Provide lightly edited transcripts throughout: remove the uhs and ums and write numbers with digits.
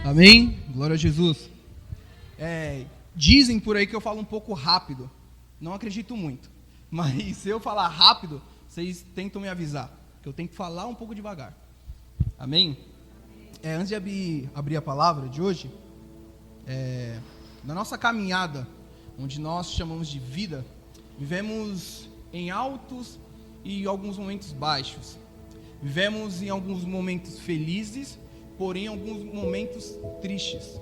Amém? Glória a Jesus. Dizem por aí que eu falo um pouco rápido. Não acredito muito. Mas se eu falar rápido, vocês tentam me avisar, que eu tenho que falar um pouco devagar. Amém? Antes de abrir a palavra de hoje, na nossa caminhada, onde nós chamamos de vida, vivemos em altos e alguns momentos baixos. Vivemos em alguns momentos felizes, porém em alguns momentos tristes.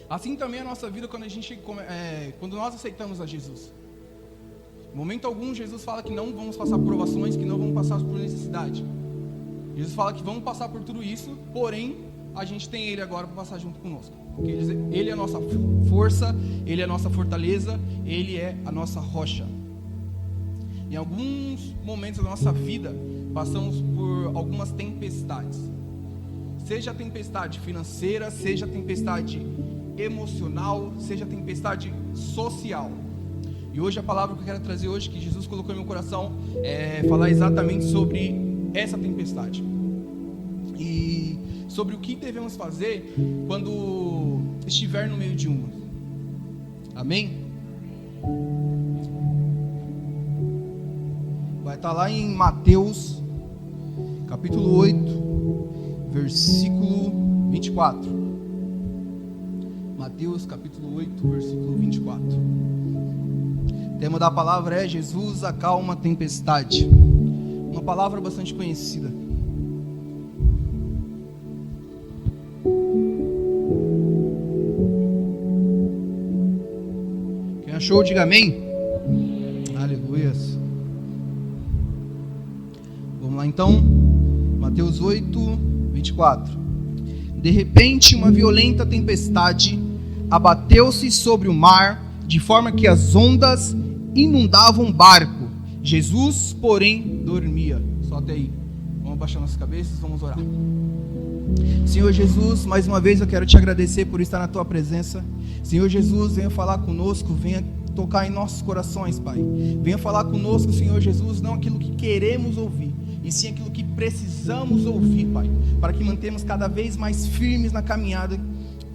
Assim também é a nossa vida quando nós aceitamos a Jesus. Em momento algum, Jesus fala que não vamos passar por provações, que não vamos passar por necessidade. Jesus fala que vamos passar por tudo isso, porém, a gente tem Ele agora para passar junto conosco. Porque Ele é a nossa força, Ele é a nossa fortaleza, Ele é a nossa rocha. Em alguns momentos da nossa vida, passamos por algumas tempestades. Seja a tempestade financeira, seja a tempestade emocional, seja a tempestade social. E hoje a palavra que eu quero trazer hoje, que Jesus colocou em meu coração, é falar exatamente sobre essa tempestade. E sobre o que devemos fazer quando estiver no meio de uma. Amém? Vai estar lá em Mateus, capítulo 8, versículo 24. Mateus, capítulo 8, versículo 24. O tema da palavra é Jesus acalma a tempestade. Uma palavra bastante conhecida. Quem achou, diga amém. Aleluias. Vamos lá então. Mateus 8, 24. De repente, uma violenta tempestade abateu-se sobre o mar, de forma que as ondas inundavam o barco. Jesus, porém, dormia. Só até aí. Vamos abaixar nossas cabeças, vamos orar. Senhor Jesus, mais uma vez eu quero te agradecer por estar na tua presença. Senhor Jesus, venha falar conosco, venha tocar em nossos corações, Pai. Venha falar conosco, Senhor Jesus, não aquilo que queremos ouvir, e sim aquilo que precisamos ouvir, Pai, para que mantemos cada vez mais firmes na caminhada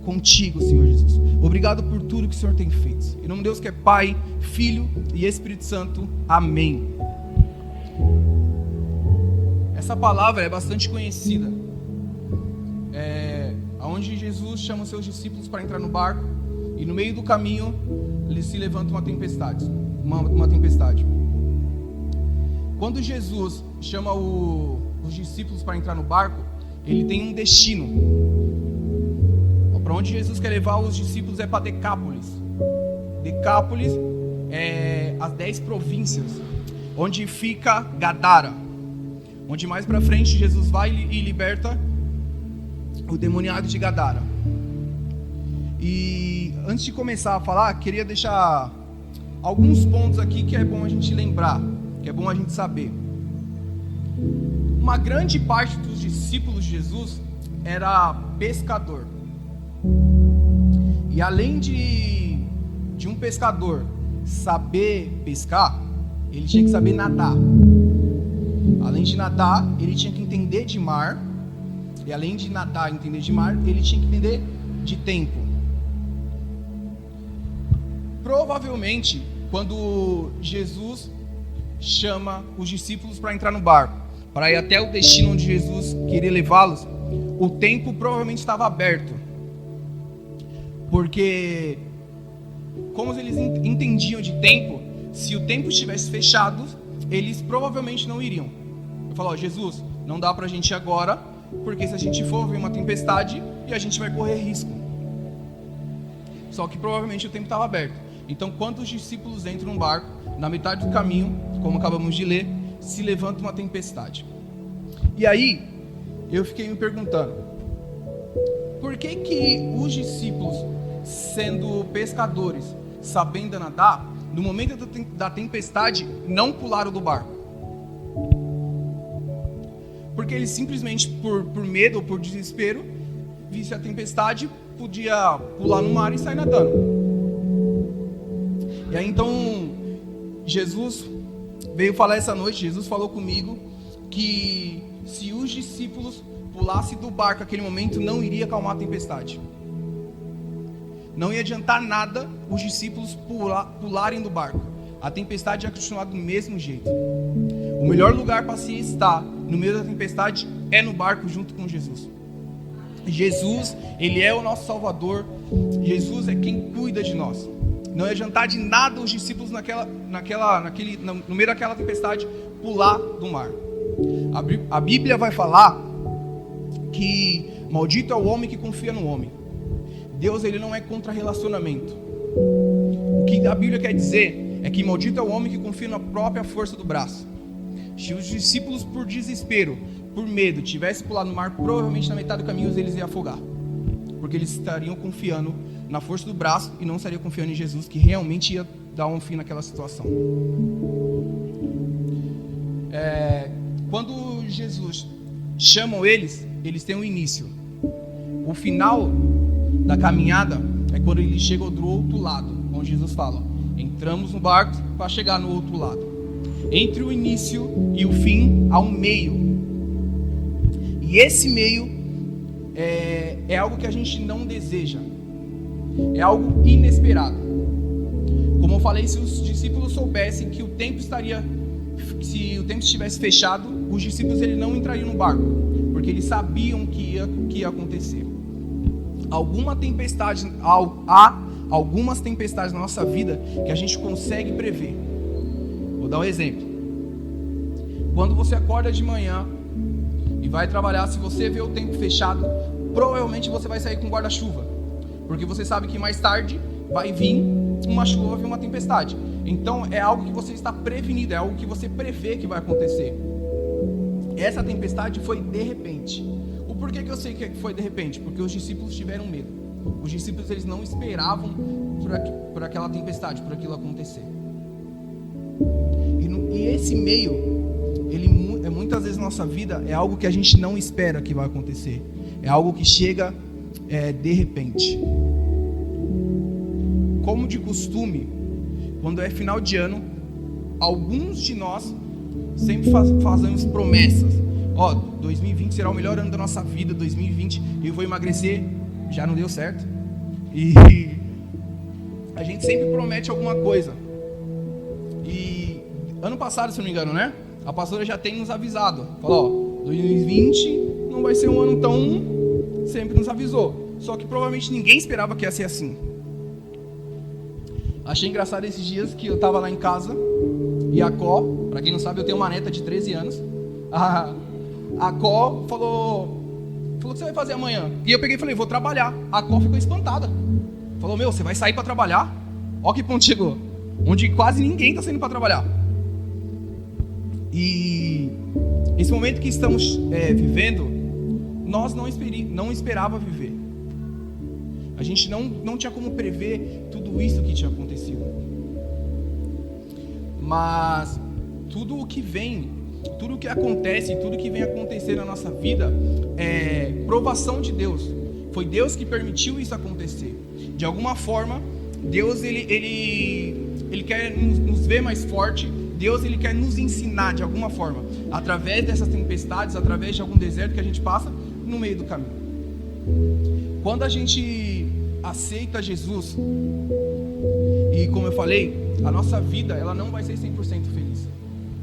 contigo, Senhor Jesus. Obrigado por tudo que o Senhor tem feito. Em nome de Deus que é Pai, Filho e Espírito Santo. Amém. Essa palavra é bastante conhecida. Onde Jesus chama os seus discípulos para entrar no barco e no meio do caminho ele se levanta uma tempestade. Uma tempestade. Quando Jesus chama os discípulos para entrar no barco, ele tem um destino. Para onde Jesus quer levar os discípulos é para Decápolis. Decápolis é as 10 províncias, onde fica Gadara. Onde mais para frente Jesus vai e liberta o demoniado de Gadara. E antes de começar a falar, queria deixar alguns pontos aqui que é bom a gente lembrar, que é bom a gente saber. Uma grande parte dos discípulos de Jesus era pescador. E além de um pescador saber pescar, ele tinha que saber nadar. Além de nadar, ele tinha que entender de mar. E além de nadar e entender de mar, ele tinha que entender de tempo. Provavelmente, quando Jesus chama os discípulos para entrar no barco, para ir até o destino onde Jesus queria levá-los, o tempo provavelmente estava aberto. Porque, como eles entendiam de tempo, se o tempo estivesse fechado, eles provavelmente não iriam. Eu falo, Jesus, não dá para a gente ir agora, porque se a gente for, vem uma tempestade e a gente vai correr risco. Só que provavelmente o tempo estava aberto. Então, quando os discípulos entram no barco, na metade do caminho, como acabamos de ler, se levanta uma tempestade. E aí, eu fiquei me perguntando, por que os discípulos, sendo pescadores, sabendo nadar, no momento da tempestade, não pularam do barco? Porque eles simplesmente, por medo ou por desespero, visse a tempestade, podia pular no mar e sair nadando. E aí então, Jesus veio falar essa noite, Jesus falou comigo que se os discípulos pulasse do barco naquele momento, não iria acalmar a tempestade. Não ia adiantar nada os discípulos pularem do barco. A tempestade ia continuar do mesmo jeito. O melhor lugar para se estar no meio da tempestade é no barco junto com Jesus. Jesus, ele é o nosso Salvador. Jesus é quem cuida de nós. Não ia adiantar de nada os discípulos no meio daquela tempestade pular do mar. A Bíblia vai falar que maldito é o homem que confia no homem. Deus, ele não é contra relacionamento. O que a Bíblia quer dizer é que maldito é o homem que confia na própria força do braço. Se os discípulos, por desespero, por medo, tivessem pulado no mar, provavelmente na metade do caminho eles iam afogar. Porque eles estariam confiando na força do braço e não estariam confiando em Jesus, que realmente ia dar um fim naquela situação. Quando Jesus chama eles têm um início. O final da caminhada é quando ele chega do outro lado, onde Jesus fala: entramos no barco para chegar no outro lado. Entre o início e o fim há um meio. E esse meio é algo que a gente não deseja. É algo inesperado. Como eu falei, se os discípulos soubessem que se o tempo estivesse fechado, os discípulos não entrariam no barco, porque eles sabiam que ia acontecer. Há algumas tempestades na nossa vida que a gente consegue prever. Vou dar um exemplo. Quando você acorda de manhã e vai trabalhar, se você vê o tempo fechado, provavelmente você vai sair com guarda-chuva, porque você sabe que mais tarde vai vir uma chuva e uma tempestade. Então é algo que você está prevenido, é algo que você prevê que vai acontecer. Essa tempestade foi de repente. O porquê que eu sei que foi de repente? Porque os discípulos tiveram medo. Os discípulos, eles não esperavam por aquela tempestade, por aquilo acontecer. E esse meio, muitas vezes na nossa vida, é algo que a gente não espera que vai acontecer. É algo que chega de repente. Como de costume, quando é final de ano, alguns de nós sempre fazemos promessas. 2020 será o melhor ano da nossa vida, 2020 eu vou emagrecer. Já não deu certo. E a gente sempre promete alguma coisa. E ano passado, se não me engano, né? A pastora já tem nos avisado. Falou, 2020 não vai ser um ano tão... Sempre nos avisou. Só que provavelmente ninguém esperava que ia ser assim. Achei engraçado esses dias que eu tava lá em casa e a Có, pra quem não sabe, eu tenho uma neta de 13 anos. A Có falou: o que você vai fazer amanhã? E eu peguei e falei: vou trabalhar. A Có ficou espantada. Falou: você vai sair para trabalhar? Ó que ponto chegou. Onde quase ninguém está saindo para trabalhar. E esse momento que estamos vivendo, nós não esperava viver. A gente não tinha como prever tudo isso que tinha acontecido. Mas tudo o que vem, tudo o que acontece, tudo o que vem acontecer na nossa vida é provação de Deus. Foi Deus que permitiu isso acontecer. De alguma forma, Deus ele quer nos ver mais forte. Deus ele quer nos ensinar de alguma forma, através dessas tempestades, através de algum deserto que a gente passa no meio do caminho. Quando a gente aceita Jesus, e como eu falei, a nossa vida ela não vai ser 100% feliz,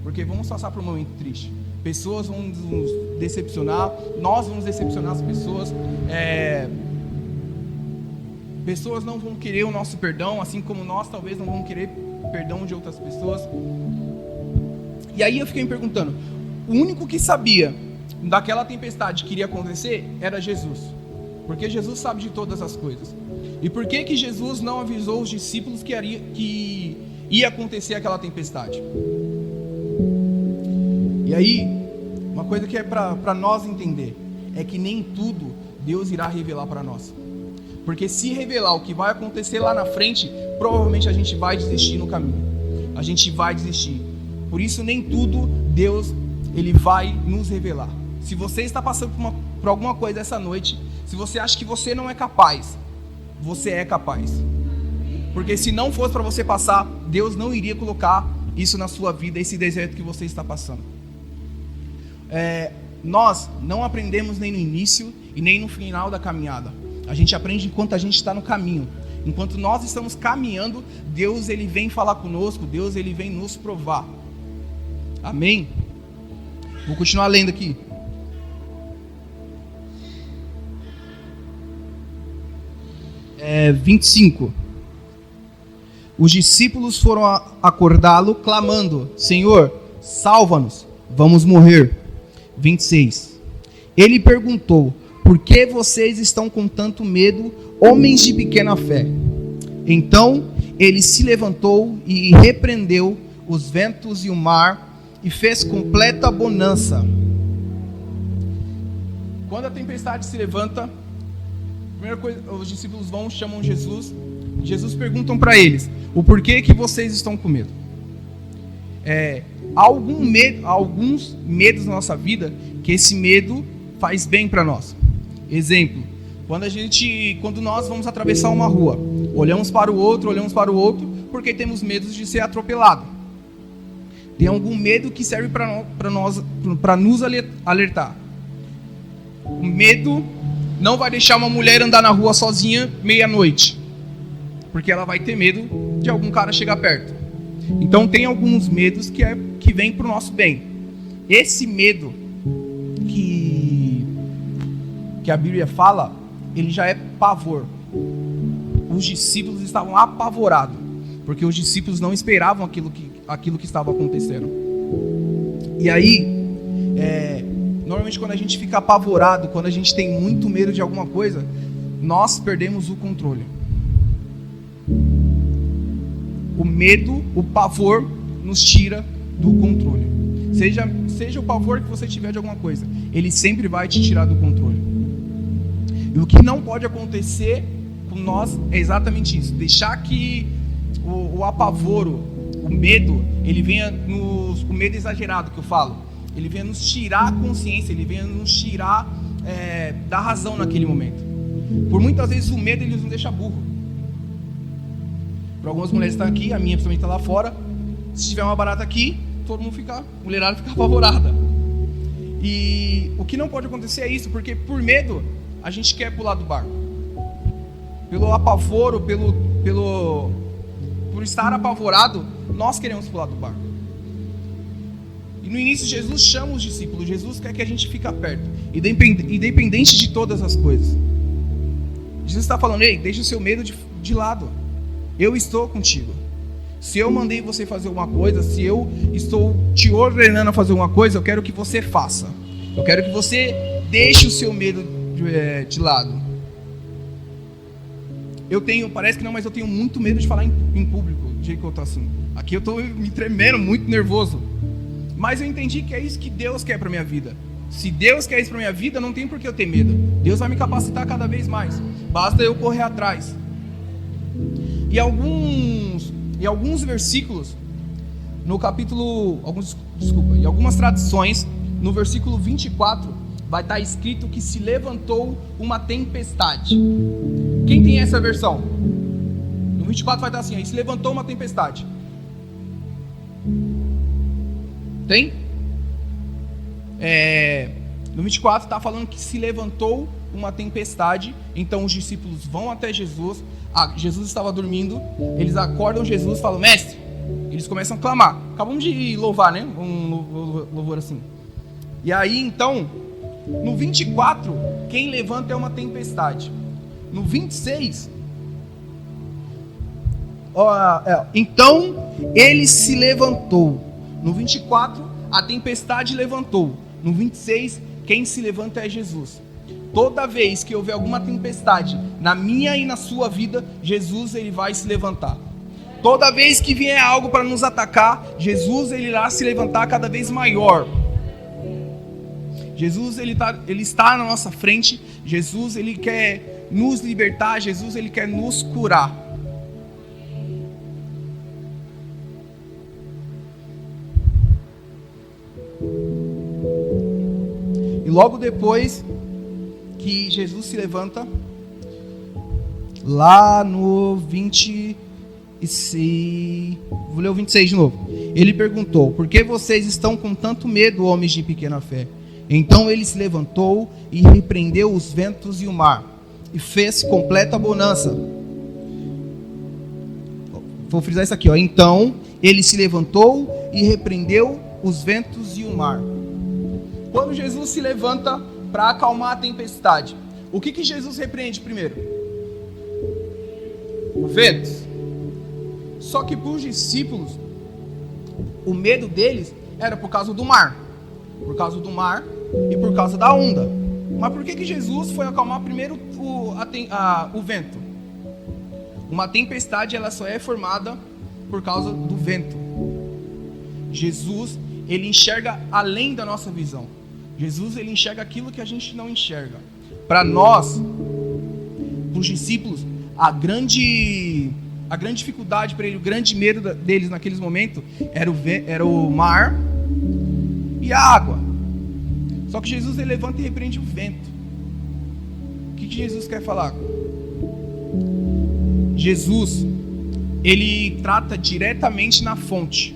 porque vamos passar por um momento triste. Pessoas vão nos decepcionar, nós vamos decepcionar as pessoas, pessoas não vão querer o nosso perdão, assim como nós talvez não vamos querer perdão de outras pessoas. E aí eu fiquei me perguntando, o único que sabia daquela tempestade que iria acontecer era Jesus, porque Jesus sabe de todas as coisas. E por que Jesus não avisou os discípulos que ia acontecer aquela tempestade? E aí, uma coisa que é para nós entender é que nem tudo Deus irá revelar para nós. Porque se revelar o que vai acontecer lá na frente, provavelmente a gente vai desistir no caminho. A gente vai desistir. Por isso nem tudo Deus ele vai nos revelar. Se você está passando por alguma coisa essa noite, se você acha que você não é capaz, você é capaz. Porque se não fosse para você passar, Deus não iria colocar isso na sua vida, esse deserto que você está passando. nós não aprendemos nem no início e nem no final da caminhada. A gente aprende enquanto a gente está no caminho. Enquanto nós estamos caminhando, Deus ele vem falar conosco, Deus ele vem nos provar. Amém? Vou continuar lendo aqui. É, 25. Os discípulos foram acordá-lo, clamando: Senhor, salva-nos, vamos morrer. 26. Ele perguntou: por que vocês estão com tanto medo, homens de pequena fé? Então ele se levantou e repreendeu os ventos e o mar e fez completa bonança. Quando a tempestade se levanta, a primeira coisa, os discípulos chamam Jesus. Jesus perguntam para eles: o porquê que vocês estão com medo? Há alguns medos na nossa vida que esse medo faz bem para nós. Exemplo, quando nós vamos atravessar uma rua, olhamos para o outro, porque temos medo de ser atropelado. Tem algum medo que serve para nos alertar. O medo não vai deixar uma mulher andar na rua sozinha meia-noite, porque ela vai ter medo de algum cara chegar perto. Então tem alguns medos que vêm para o nosso bem. Esse medo que a Bíblia fala, ele já é pavor. Os discípulos estavam apavorados, porque os discípulos não esperavam aquilo que estava acontecendo. E aí, normalmente quando a gente fica apavorado, quando a gente tem muito medo de alguma coisa, nós perdemos o controle. O medo, o pavor, nos tira do controle. Seja o pavor que você tiver de alguma coisa, ele sempre vai te tirar do controle. E o que não pode acontecer com nós é exatamente isso. Deixar que o apavoro, o medo, ele venha o medo exagerado que eu falo, ele venha nos tirar a consciência, ele venha nos tirar da razão naquele momento. Por muitas vezes o medo ele nos deixa burro. Para algumas mulheres estão aqui, a minha principalmente está lá fora. Se tiver uma barata aqui, todo mundo mulherada fica apavorada. E o que não pode acontecer é isso, porque por medo a gente quer pular do barco. Pelo apavoro, por estar apavorado, nós queremos pular do barco. E no início Jesus chama os discípulos, Jesus quer que a gente fique perto, independente de todas as coisas. Jesus está falando: ei, deixa o seu medo de lado. Eu estou contigo. Se eu mandei você fazer uma coisa, se eu estou te ordenando a fazer uma coisa, eu quero que você faça. Eu quero que você deixe o seu medo de lado. Parece que não, mas eu tenho muito medo de falar em público, do jeito que eu estou assim. Aqui eu estou me tremendo, muito nervoso. Mas eu entendi que é isso que Deus quer para minha vida. Se Deus quer isso para minha vida, não tem por que eu ter medo. Deus vai me capacitar cada vez mais. Basta eu correr atrás. E alguns versículos, no capítulo, em algumas traduções, no versículo 24, vai estar escrito que se levantou uma tempestade. Quem tem essa versão? No 24 vai estar assim: aí se levantou uma tempestade. Tem? No 24 está falando que se levantou uma tempestade. Então os discípulos vão até Jesus. Jesus estava dormindo. Eles acordam Jesus e falam: mestre. Eles começam a clamar. Acabamos de louvar, né? Um louvor assim. E aí então, no 24, quem levanta é uma tempestade. No 26, então ele se levantou. No 24, a tempestade levantou. No 26, quem se levanta é Jesus. Toda vez que houver alguma tempestade na minha e na sua vida, Jesus ele vai se levantar. Toda vez que vier algo para nos atacar, Jesus ele irá se levantar cada vez maior. Jesus ele está na nossa frente. Jesus ele quer nos libertar. Jesus ele quer nos curar. E logo depois que Jesus se levanta, lá no 26, vou ler o 26 de novo. Ele perguntou: por que vocês estão com tanto medo, homens de pequena fé? Então ele se levantou e repreendeu os ventos e o mar, e fez completa bonança. Vou frisar isso aqui, ó. Então ele se levantou e repreendeu os ventos e o mar. Quando Jesus se levanta para acalmar a tempestade, o que Jesus repreende primeiro? O vento. Só que para os discípulos, o medo deles era por causa do mar. Por causa do mar e por causa da onda. Mas por que Jesus foi acalmar primeiro o vento? Uma tempestade, ela só é formada por causa do vento. Jesus, ele enxerga além da nossa visão. Jesus, ele enxerga aquilo que a gente não enxerga. Para nós, para os discípulos, a grande dificuldade para ele, o grande medo deles naqueles momentos era o mar e a água. Só que Jesus, ele levanta e repreende o vento. O que Jesus quer falar? Jesus, ele trata diretamente na fonte.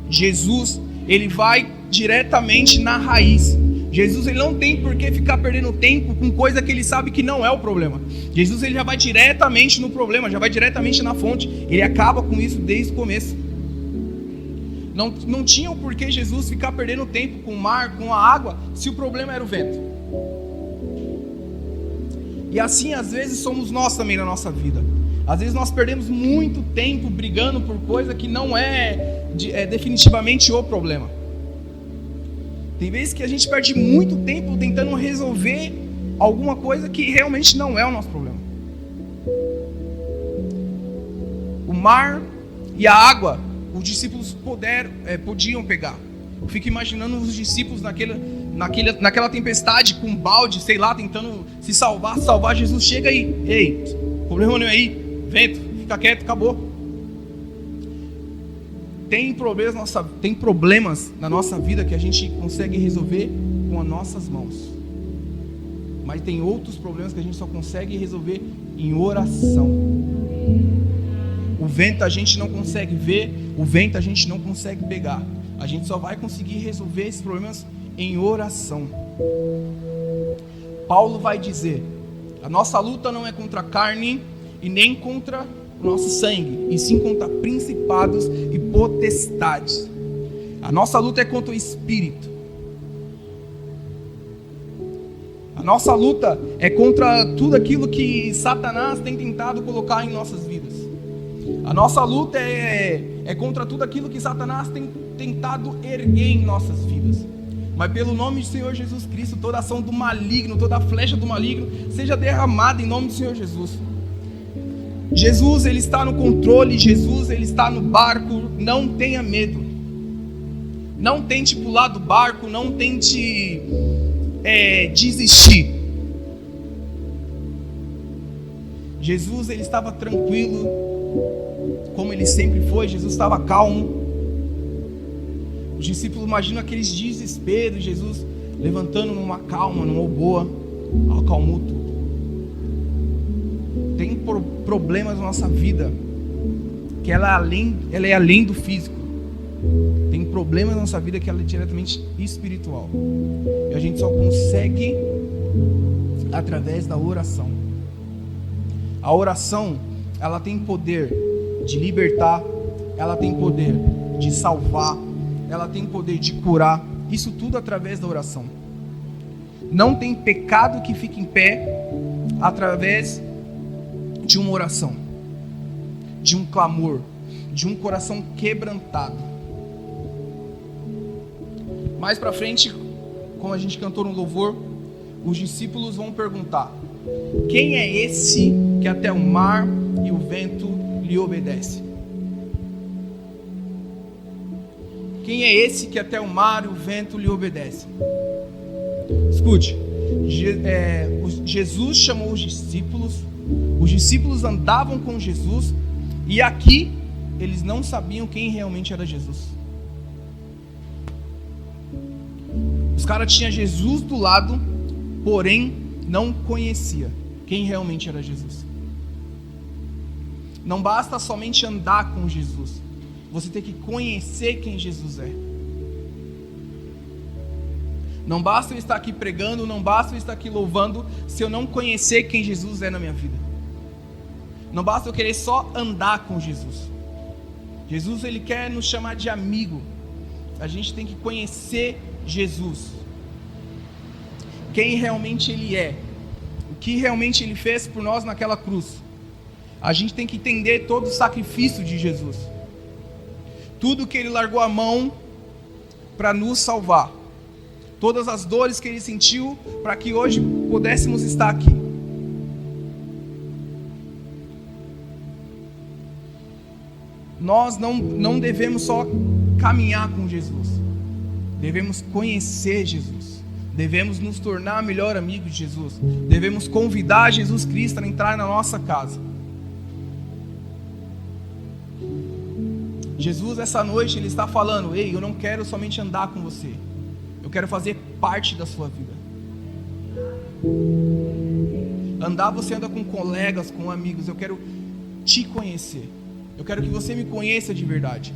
Jesus, ele vai diretamente na raiz. Jesus, ele não tem por que ficar perdendo tempo com coisa que ele sabe que não é o problema. Jesus, ele já vai diretamente no problema, já vai diretamente na fonte. Ele acaba com isso desde o começo. Não tinha o porquê Jesus ficar perdendo tempo com o mar, com a água, se o problema era o vento. E assim, às vezes, somos nós também na nossa vida. Às vezes nós perdemos muito tempo brigando por coisa que não é definitivamente o problema. Tem vezes que a gente perde muito tempo tentando resolver alguma coisa que realmente não é o nosso problema. O mar e a água, os discípulos podiam pegar. Eu fico imaginando os discípulos naquela tempestade com um balde, sei lá, tentando se salvar. Jesus chega aí, ei, problema não é aí, vento, fica quieto, acabou. Tem problemas na nossa vida que a gente consegue resolver com as nossas mãos. Mas tem outros problemas que a gente só consegue resolver em oração. O vento a gente não consegue ver, o vento a gente não consegue pegar. A gente só vai conseguir resolver esses problemas em oração. Paulo vai dizer: a nossa luta não é contra a carne e nem contra o nosso sangue, e sim contra principados e potestades. A nossa luta é contra o espírito. A nossa luta é contra tudo aquilo que Satanás tem tentado colocar em nossas vidas. A nossa luta é contra tudo aquilo que Satanás tem tentado erguer em nossas vidas. Mas pelo nome do Senhor Jesus Cristo, toda ação do maligno, toda flecha do maligno seja derramada em nome do Senhor Jesus. Jesus, ele está no controle. Jesus, ele está no barco. Não tenha medo. Não tente pular do barco. Não tente desistir. Jesus, ele estava tranquilo, como ele sempre foi. Jesus estava calmo. Os discípulos imaginam aqueles desesperos. Jesus levantando numa calma, numa boa, acalmou tudo. Tem problemas na nossa vida que ela é além do físico. Tem problemas na nossa vida que ela é diretamente espiritual. E a gente só consegue através da oração. A oração, ela tem poder de libertar, ela tem poder de salvar, ela tem poder de curar. Isso tudo através da oração. Não tem pecado que fique em pé através de uma oração, de um clamor, de um coração quebrantado. Mais para frente, como a gente cantou no louvor, os discípulos vão perguntar: quem é esse que até o mar e o vento lhe obedece? Quem é esse que até o mar e o vento lhe obedece? Escute, Jesus chamou os discípulos andavam com Jesus, e aqui eles não sabiam quem realmente era Jesus. Os caras tinham Jesus do lado, porém não conhecia quem realmente era Jesus. Não basta somente andar com Jesus, você tem que conhecer quem Jesus é. Não basta eu estar aqui pregando, não basta eu estar aqui louvando, se eu não conhecer quem Jesus é na minha vida. Não basta eu querer só andar com Jesus. Jesus, ele quer nos chamar de amigo. A gente tem que conhecer Jesus. Quem realmente ele é. O que realmente ele fez por nós naquela cruz. A gente tem que entender todo o sacrifício de Jesus. Tudo que ele largou a mão para nos salvar. Todas as dores que ele sentiu para que hoje pudéssemos estar aqui. Nós não devemos só caminhar com Jesus. Devemos conhecer Jesus. Devemos nos tornar melhor amigo de Jesus. Devemos convidar Jesus Cristo a entrar na nossa casa. Jesus, essa noite, ele está falando: ei, eu não quero somente andar com você. Eu quero fazer parte da sua vida. Andar, você anda com colegas, com amigos. Eu quero te conhecer. Eu quero que você me conheça de verdade.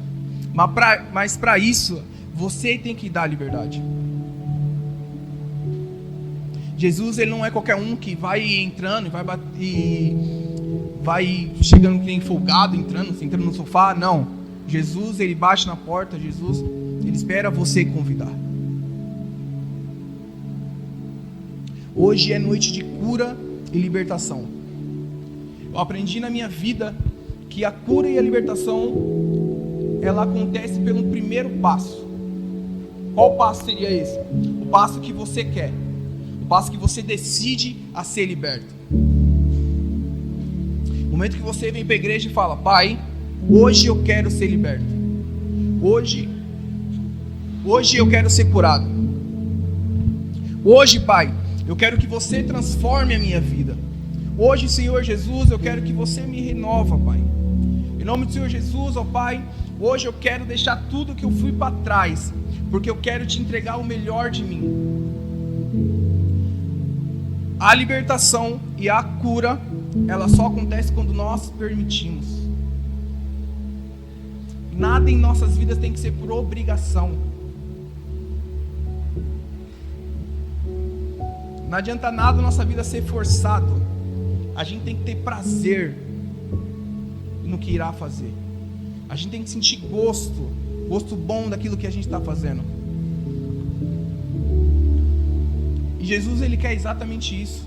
Mas para isso, você tem que dar liberdade. Jesus, ele não é qualquer um que vai entrando e vai chegando que nem folgado, entrando no sofá. Não. Jesus, ele bate na porta. Jesus, ele espera você convidar. Hoje é noite de cura e libertação. Eu aprendi na minha vida que a cura e a libertação, ela acontece pelo primeiro passo. Qual passo seria esse? O passo que você quer. O passo que você decide a ser liberto. O momento que você vem para a igreja e fala: Pai, hoje eu quero ser liberto. Hoje eu quero ser curado. Hoje, Pai, eu quero que você transforme a minha vida. Hoje, Senhor Jesus, eu quero que você me renova, Pai. Em nome do Senhor Jesus, ó Pai, hoje eu quero deixar tudo que eu fui para trás, porque eu quero te entregar o melhor de mim. A libertação e a cura, ela só acontece quando nós permitimos. Nada em nossas vidas tem que ser por obrigação. Não adianta nada a nossa vida ser forçado. A gente tem que ter prazer no que irá fazer. A gente tem que sentir gosto bom daquilo que a gente está fazendo. E Jesus, ele quer exatamente isso.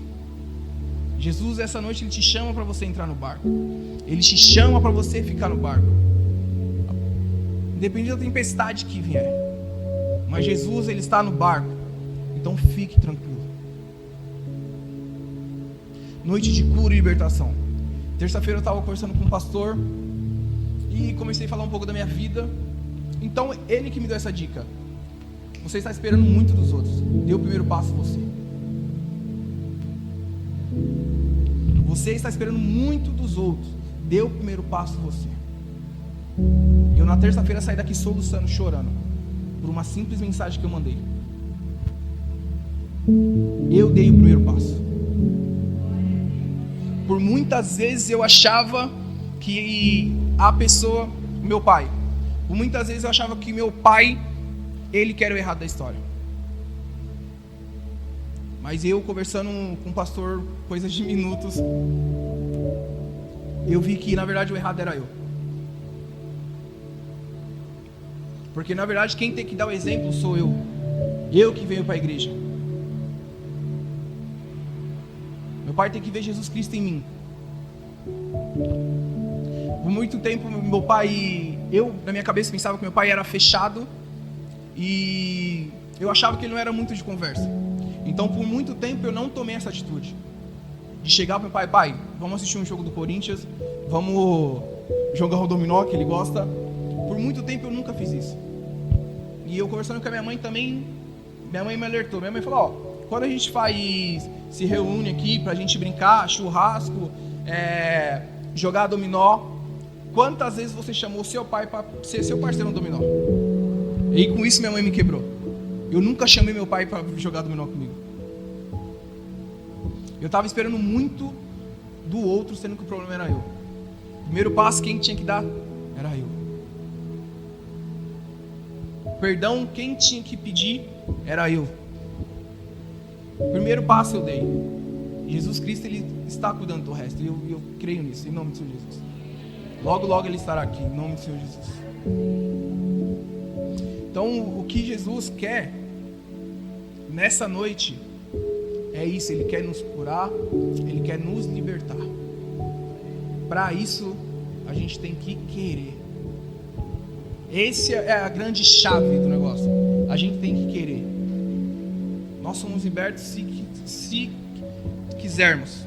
Jesus, essa noite, ele te chama para você entrar no barco. Ele te chama para você ficar no barco. Independente da tempestade que vier. Mas Jesus, ele está no barco. Então fique tranquilo. Noite de cura e libertação. Terça-feira eu estava conversando com um pastor e comecei a falar um pouco da minha vida. Então ele que me deu essa dica: você está esperando muito dos outros, dê o primeiro passo você. Você está esperando muito dos outros, dê o primeiro passo você. E eu na terça-feira saí daqui soluçando, chorando, por uma simples mensagem que eu mandei. Eu dei o primeiro passo. Por muitas vezes eu achava que a pessoa, meu pai, por muitas vezes eu achava que meu pai, ele que era o errado da história. Mas eu, conversando com o pastor, coisas de minutos, eu vi que na verdade o errado era eu. Porque na verdade quem tem que dar o exemplo sou eu. Eu que venho para a igreja. Meu pai tem que ver Jesus Cristo em mim. Por muito tempo, meu pai, eu na minha cabeça pensava que meu pai era fechado e eu achava que ele não era muito de conversa. Então, por muito tempo eu não tomei essa atitude de chegar para meu pai: pai, vamos assistir um jogo do Corinthians, vamos jogar o dominó que ele gosta. Por muito tempo eu nunca fiz isso. E eu conversando com a minha mãe também, minha mãe me alertou. Minha mãe falou: ó, quando a gente se reúne aqui pra gente brincar, churrasco, jogar dominó, quantas vezes você chamou seu pai para ser seu parceiro no dominó? E com isso minha mãe me quebrou. Eu nunca chamei meu pai para jogar dominó comigo. Eu estava esperando muito do outro, sendo que o problema era eu. O primeiro passo quem tinha que dar era eu. Perdão quem tinha que pedir era eu. O primeiro passo eu dei. Jesus Cristo, Ele está cuidando do resto. E eu creio nisso, em nome do Senhor Jesus. Logo, logo Ele estará aqui, em nome do Senhor Jesus. Então, o que Jesus quer nessa noite é isso. Ele quer nos curar, Ele quer nos libertar. Para isso, a gente tem que querer. Essa é a grande chave do negócio. A gente tem que querer. Nós somos libertos se quisermos.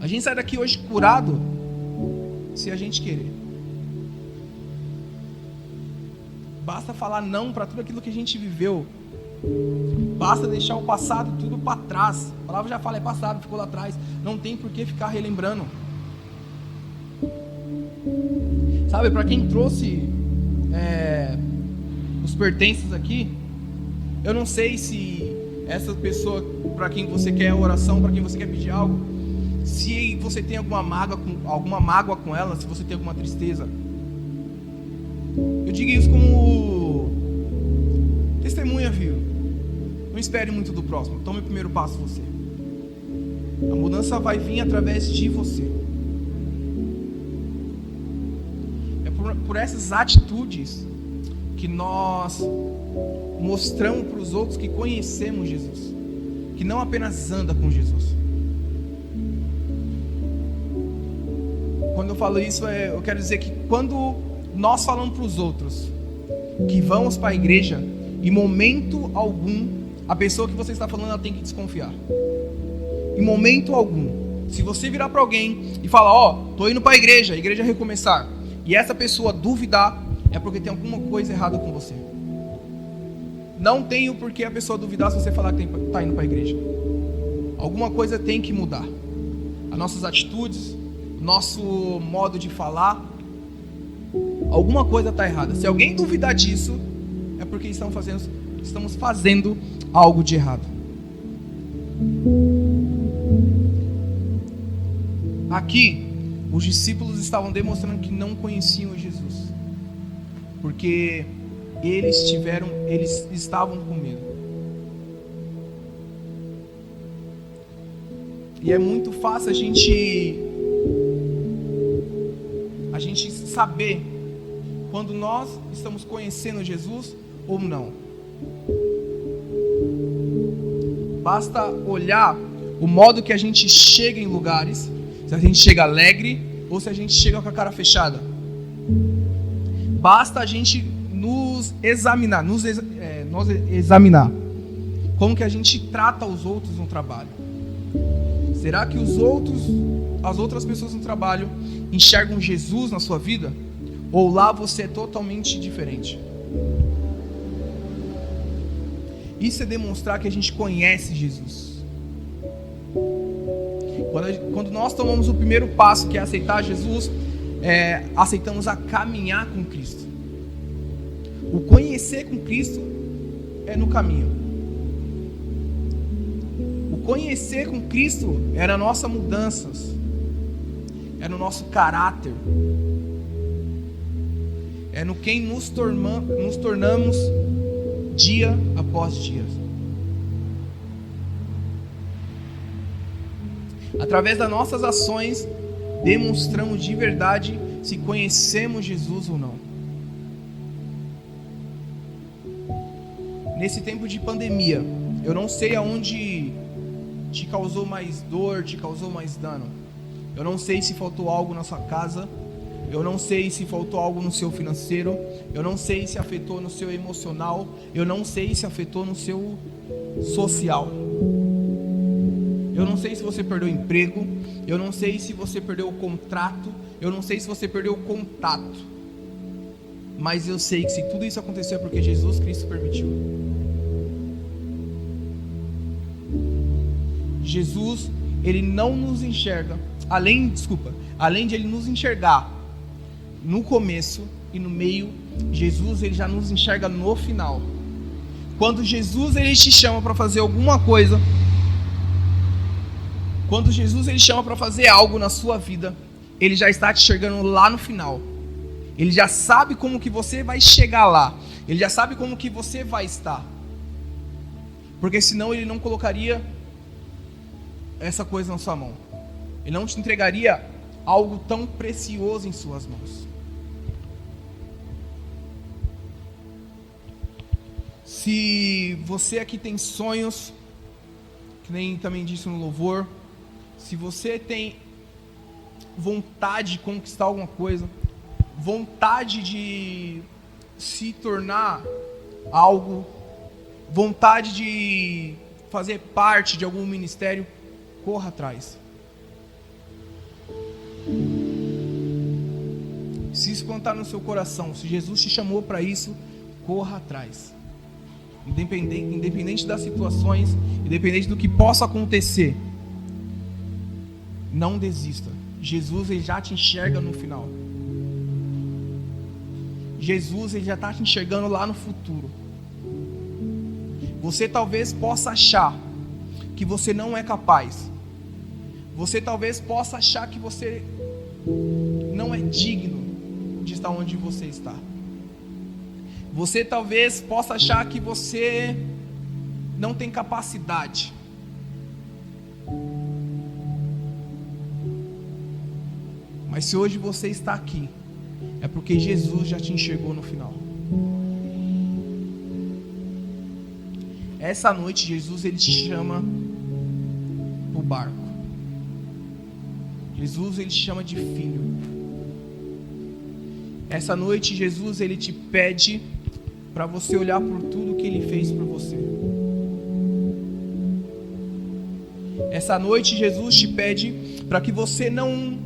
A gente sai daqui hoje curado se a gente querer. Basta falar não para tudo aquilo que a gente viveu. Basta deixar o passado tudo para trás. A palavra já fala, é passado, ficou lá atrás. Não tem por que ficar relembrando. Sabe, para quem trouxe os pertences aqui, eu não sei se essa pessoa para quem você quer oração, para quem você quer pedir algo, se você tem alguma mágoa com ela, se você tem alguma tristeza. Eu digo isso como testemunha, viu? Não espere muito do próximo. Tome o primeiro passo você. A mudança vai vir através de você. É por essas atitudes que nós mostramos para os outros que conhecemos Jesus, que não apenas anda com Jesus. Quando eu falo isso, eu quero dizer que quando nós falamos para os outros que vamos para a igreja, em momento algum, a pessoa que você está falando, ela tem que desconfiar. Em momento algum. Se você virar para alguém e falar, tô indo para a igreja recomeçar, e essa pessoa duvidar, é porque tem alguma coisa errada com você. Não tem o porquê a pessoa duvidar se você falar que está indo para a igreja. Alguma coisa tem que mudar. As nossas atitudes, nosso modo de falar, alguma coisa está errada. Se alguém duvidar disso, é porque estamos fazendo algo de errado. Aqui, os discípulos estavam demonstrando que não conheciam Jesus, porque eles estavam com medo. E é muito fácil a gente saber quando nós estamos conhecendo Jesus ou não. Basta olhar o modo que a gente chega em lugares, se a gente chega alegre ou se a gente chega com a cara fechada. Basta a gente nos examinar, como que a gente trata os outros no trabalho. Será que as outras pessoas no trabalho enxergam Jesus na sua vida? Ou lá você é totalmente diferente? Isso é demonstrar que a gente conhece Jesus. Quando nós tomamos o primeiro passo, que é aceitar Jesus, aceitamos a caminhar com Cristo. O conhecer com Cristo é no caminho. O conhecer com Cristo é nas nossas mudanças, é no nosso caráter, é no quem nos tornamos dia após dia. Através das nossas ações, demonstramos de verdade se conhecemos Jesus ou não. Nesse tempo de pandemia, eu não sei aonde te causou mais dor, te causou mais dano. Eu não sei se faltou algo na sua casa. Eu não sei se faltou algo no seu financeiro. Eu não sei se afetou no seu emocional. Eu não sei se afetou no seu social. Eu não sei se você perdeu o emprego. Eu não sei se você perdeu o contrato. Eu não sei se você perdeu o contato. Mas eu sei que se tudo isso aconteceu é porque Jesus Cristo permitiu. Jesus, Ele não nos enxerga, além de Ele nos enxergar no começo e no meio, Jesus, Ele já nos enxerga no final. Quando Jesus, Ele te chama para fazer alguma coisa, quando Jesus, Ele chama para fazer algo na sua vida, Ele já está te enxergando lá no final. Ele já sabe como que você vai chegar lá. Ele já sabe como que você vai estar. Porque senão ele não colocaria essa coisa na sua mão. Ele não te entregaria algo tão precioso em suas mãos. Se você aqui tem sonhos, que nem também disse no louvor, se você tem vontade de conquistar alguma coisa, vontade de se tornar algo, vontade de fazer parte de algum ministério, corra atrás. Se isso plantar no seu coração, se Jesus te chamou para isso, corra atrás. Independente das situações, independente do que possa acontecer, não desista. Jesus, ele já te enxerga no final. Jesus, ele já está te enxergando lá no futuro. Você talvez possa achar que você não é capaz. Você talvez possa achar que você não é digno de estar onde você está. Você talvez possa achar que você não tem capacidade. Mas se hoje você está aqui, é porque Jesus já te enxergou no final. Essa noite Jesus, ele te chama para o barco. Jesus, ele te chama de filho. Essa noite Jesus, ele te pede para você olhar por tudo que ele fez por você. Essa noite Jesus te pede para que você não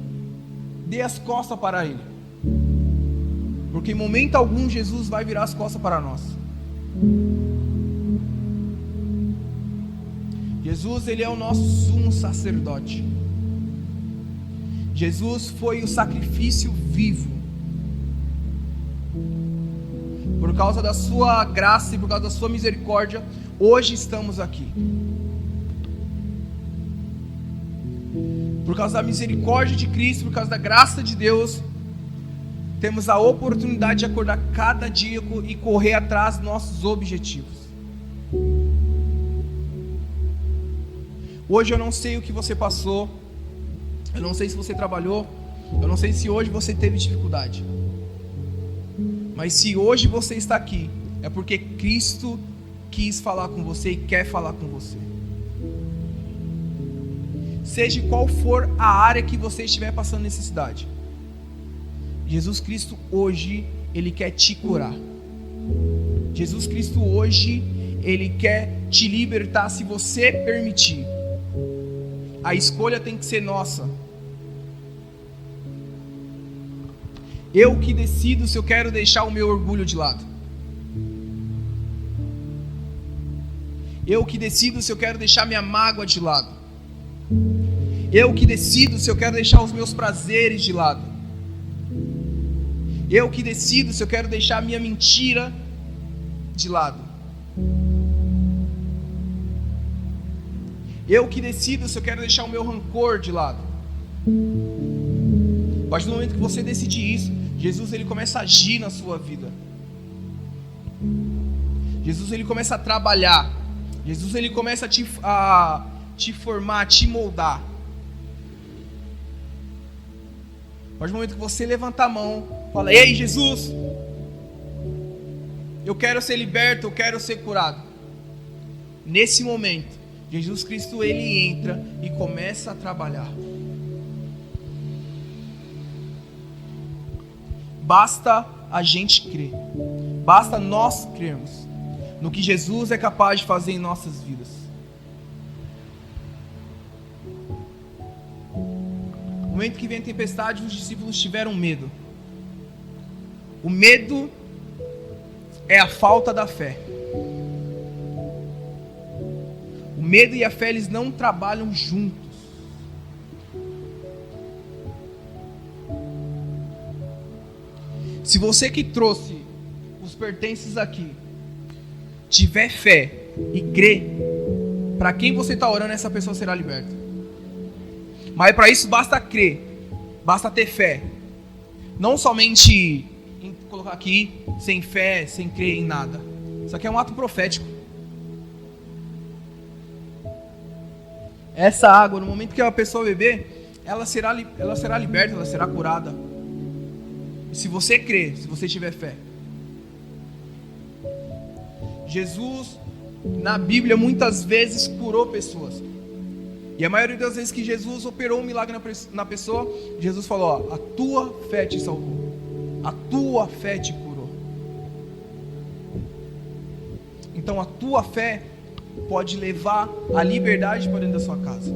dê as costas para ele. Porque em momento algum Jesus vai virar as costas para nós. Jesus, ele é o nosso sumo sacerdote. Jesus foi o sacrifício vivo. Por causa da sua graça e por causa da sua misericórdia, hoje estamos aqui. Por causa da misericórdia de Cristo, por causa da graça de Deus, temos a oportunidade de acordar cada dia e correr atrás dos nossos objetivos. Hoje eu não sei o que você passou, eu não sei se você trabalhou, eu não sei se hoje você teve dificuldade. Mas se hoje você está aqui, é porque Cristo quis falar com você e quer falar com você. Seja qual for a área que você estiver passando necessidade, Jesus Cristo hoje, ele quer te curar. Jesus Cristo hoje, ele quer te libertar se você permitir. A escolha tem que ser nossa. Eu que decido se eu quero deixar o meu orgulho de lado. Eu que decido se eu quero deixar minha mágoa de lado. Eu que decido se eu quero deixar os meus prazeres de lado. Eu que decido se eu quero deixar a minha mentira de lado. Eu que decido se eu quero deixar o meu rancor de lado. A partir do momento que você decidir isso, Jesus, ele começa a agir na sua vida. Jesus, ele começa a trabalhar. Jesus, ele começa a te formar, a te moldar. A partir do momento que você levanta a mão, fala: ei, Jesus, eu quero ser liberto, eu quero ser curado. Nesse momento, Jesus Cristo, ele entra e começa a trabalhar. Basta a gente crer. Basta nós crermos no que Jesus é capaz de fazer em nossas vidas. No momento que vem a tempestade, os discípulos tiveram medo. O medo é a falta da fé. O medo e a fé, eles não trabalham juntos. Se você que trouxe os pertences aqui tiver fé e crer, para quem você está orando, essa pessoa será liberta. Mas para isso basta crer, basta ter fé. Não somente em colocar aqui sem fé, sem crer em nada. Isso aqui é um ato profético. essa água, no momento que a pessoa beber, ela será liberta, ela será curada. E se você crer, se você tiver fé. Jesus, na Bíblia, muitas vezes curou pessoas. E a maioria das vezes que Jesus operou um milagre na pessoa, Jesus falou: ó, a tua fé te salvou, a tua fé te curou. Então a tua fé pode levar a liberdade para dentro da sua casa.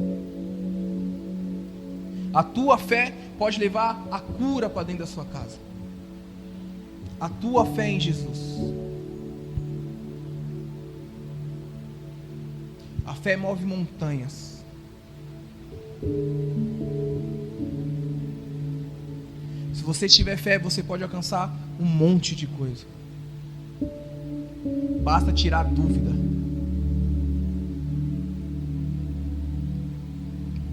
A tua fé pode levar a cura para dentro da sua casa. A tua fé em Jesus. A fé move montanhas. Se você tiver fé, você pode alcançar um monte de coisa. Basta tirar a dúvida.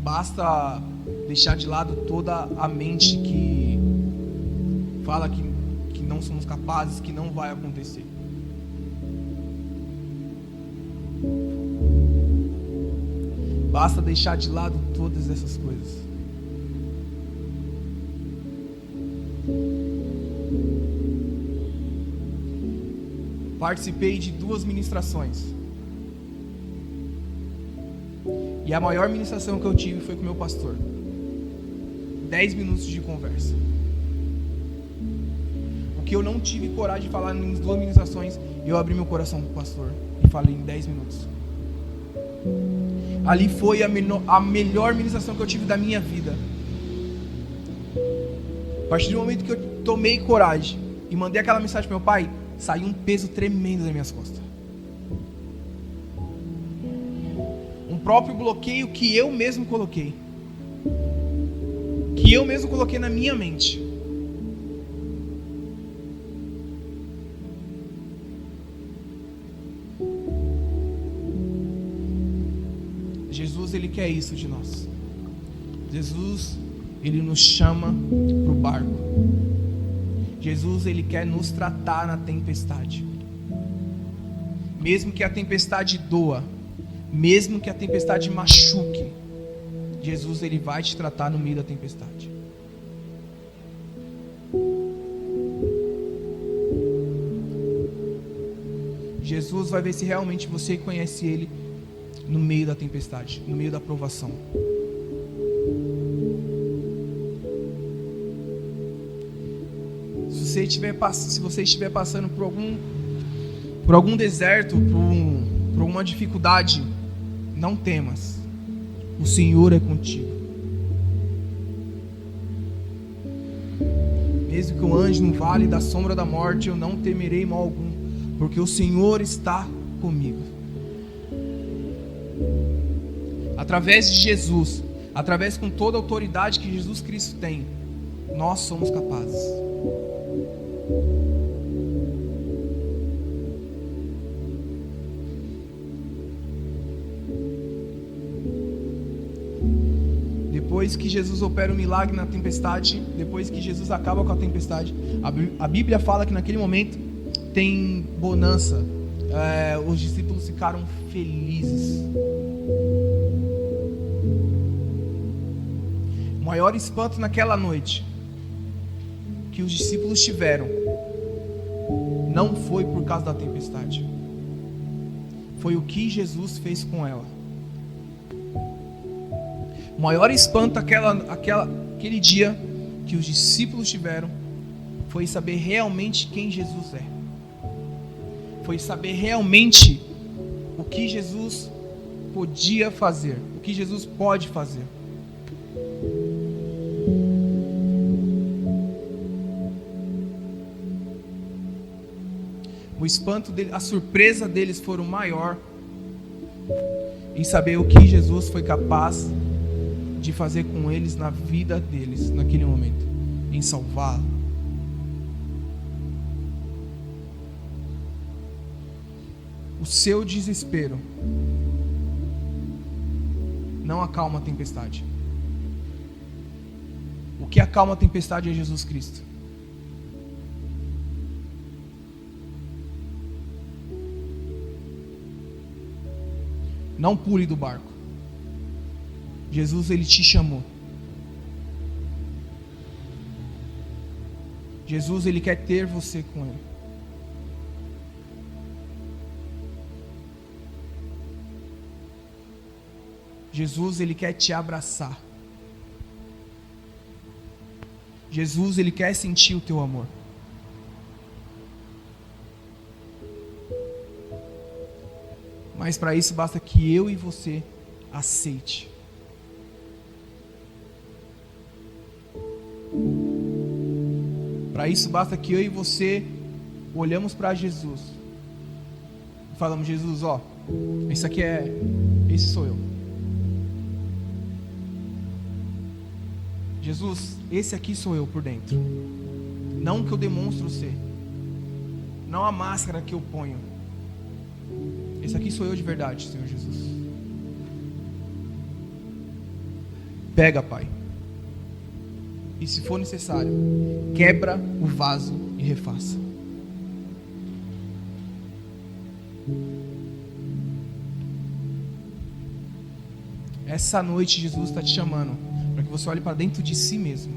Basta deixar de lado toda a mente que fala que não somos capazes, que não vai acontecer. Basta deixar de lado todas essas coisas. Participei de 2 ministrações. E a maior ministração que eu tive foi com o meu pastor. 10 minutos de conversa. O que eu não tive coragem de falar nas 2 ministrações, eu abri meu coração para o pastor e falei em 10 minutos. Ali foi a melhor ministração que eu tive da minha vida. A partir do momento que eu tomei coragem e mandei aquela mensagem para meu pai, saiu um peso tremendo das minhas costas. Um próprio bloqueio que eu mesmo coloquei. Que eu mesmo coloquei na minha mente. Jesus, Ele quer isso de nós. Jesus, Ele nos chama para o barco. Jesus, Ele quer nos tratar na tempestade. Mesmo que a tempestade doa, mesmo que a tempestade machuque, Jesus, Ele vai te tratar no meio da tempestade. Jesus vai ver se realmente você conhece Ele no meio da tempestade, no meio da provação. Se você estiver passando por algum deserto, por alguma dificuldade, não temas. O Senhor é contigo. Mesmo que eu ande no vale da sombra da morte, eu não temerei mal algum, porque o Senhor está comigo. Através de Jesus, através com toda a autoridade que Jesus Cristo tem, nós somos capazes. Depois que Jesus opera o milagre na tempestade, depois que Jesus acaba com a tempestade, a Bíblia fala que naquele momento tem bonança. Os discípulos ficaram felizes. O maior espanto naquela noite que os discípulos tiveram não foi por causa da tempestade, foi o que Jesus fez com ela. O maior espanto aquele dia que os discípulos tiveram foi saber realmente quem Jesus é. Foi saber realmente o que Jesus podia fazer, o que Jesus pode fazer. O espanto dele, a surpresa deles foram maior em saber o que Jesus foi capaz de fazer com eles na vida deles naquele momento, em salvá-lo. O seu desespero não acalma a tempestade. O que acalma a tempestade é Jesus Cristo. Não pule do barco. Jesus, Ele te chamou. Jesus, Ele quer ter você com Ele. Jesus, Ele quer te abraçar. Jesus, Ele quer sentir o teu amor. Mas para isso basta que eu e você aceite. Para isso basta que eu e você olhamos para Jesus e falamos: Jesus, ó, esse sou eu. Jesus, esse aqui sou eu por dentro. Não o que eu demonstro ser. Não a máscara que eu ponho. Esse aqui sou eu de verdade, Senhor Jesus. Pega, Pai. E se for necessário, quebra o vaso e refaça. Essa noite Jesus está te chamando para que você olhe para dentro de si mesmo.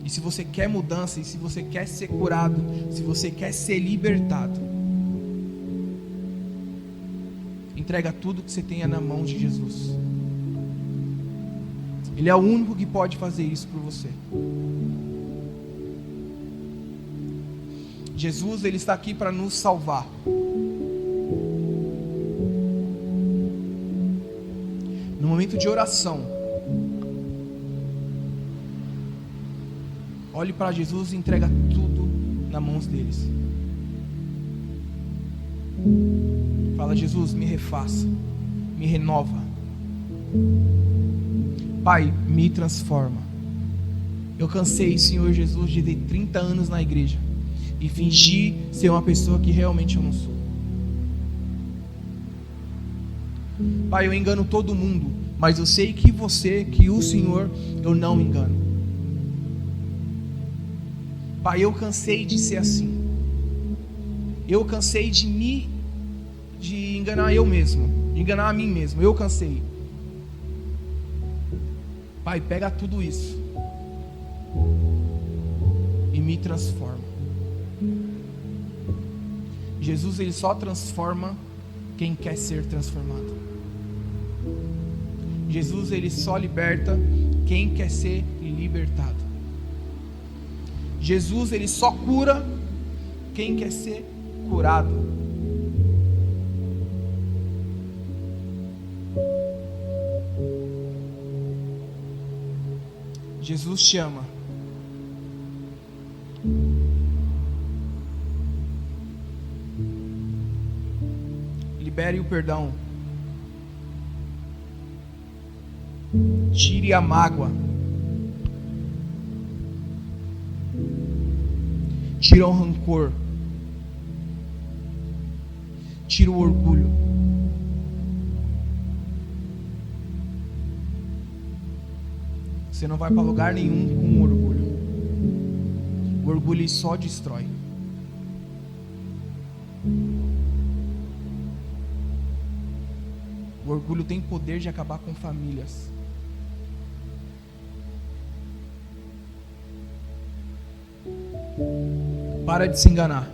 E se você quer mudança, e se você quer ser curado, se você quer ser libertado, entrega tudo que você tenha na mão de Jesus. Ele é o único que pode fazer isso por você. Jesus, Ele está aqui para nos salvar. No momento de oração, olhe para Jesus e entrega tudo nas mãos deles. Fala: Jesus, me refaça, me renova. Pai, me transforma. Eu cansei, Senhor Jesus, de ter 30 anos na igreja e fingir ser uma pessoa que realmente eu não sou. Pai, eu engano todo mundo, mas eu sei que o Senhor, eu não engano. Pai, eu cansei de ser assim. Eu cansei de enganar eu mesmo, de enganar a mim mesmo. Eu cansei. Pai, pega tudo isso e me transforma. Jesus, Ele só transforma quem quer ser transformado. Jesus, Ele só liberta quem quer ser libertado. Jesus, Ele só cura quem quer ser curado. Jesus te ama. Libere o perdão. Tire a mágoa. Tira o rancor. Tira o orgulho. Você não vai para lugar nenhum com orgulho. O orgulho só destrói. O orgulho tem poder de acabar com famílias. Para de se enganar.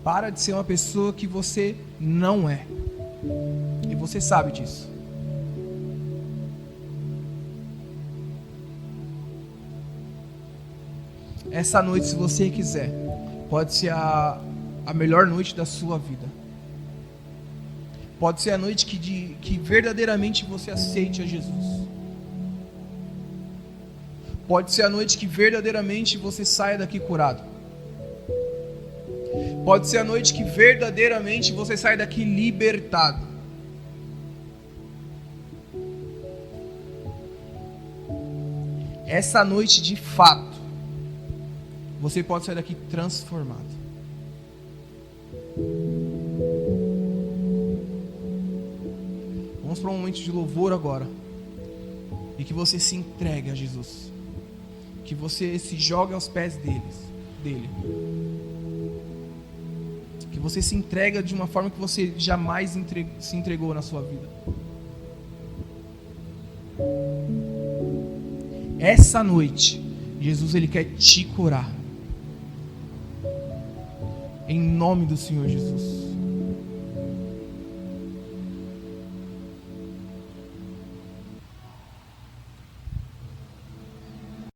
Para de ser uma pessoa que você não é. E você sabe disso. Essa noite, se você quiser, pode ser a melhor noite da sua vida. Pode ser a noite que verdadeiramente você aceite a Jesus. Pode ser a noite que verdadeiramente você saia daqui curado. Pode ser a noite que verdadeiramente você saia daqui libertado. Essa noite, de fato, você pode sair daqui transformado. Vamos para um momento de louvor agora. E que você se entregue a Jesus. Que você se jogue aos pés dele. Que você se entrega de uma forma que você jamais se entregou na sua vida. Essa noite, Jesus ele quer te curar. Em nome do Senhor Jesus.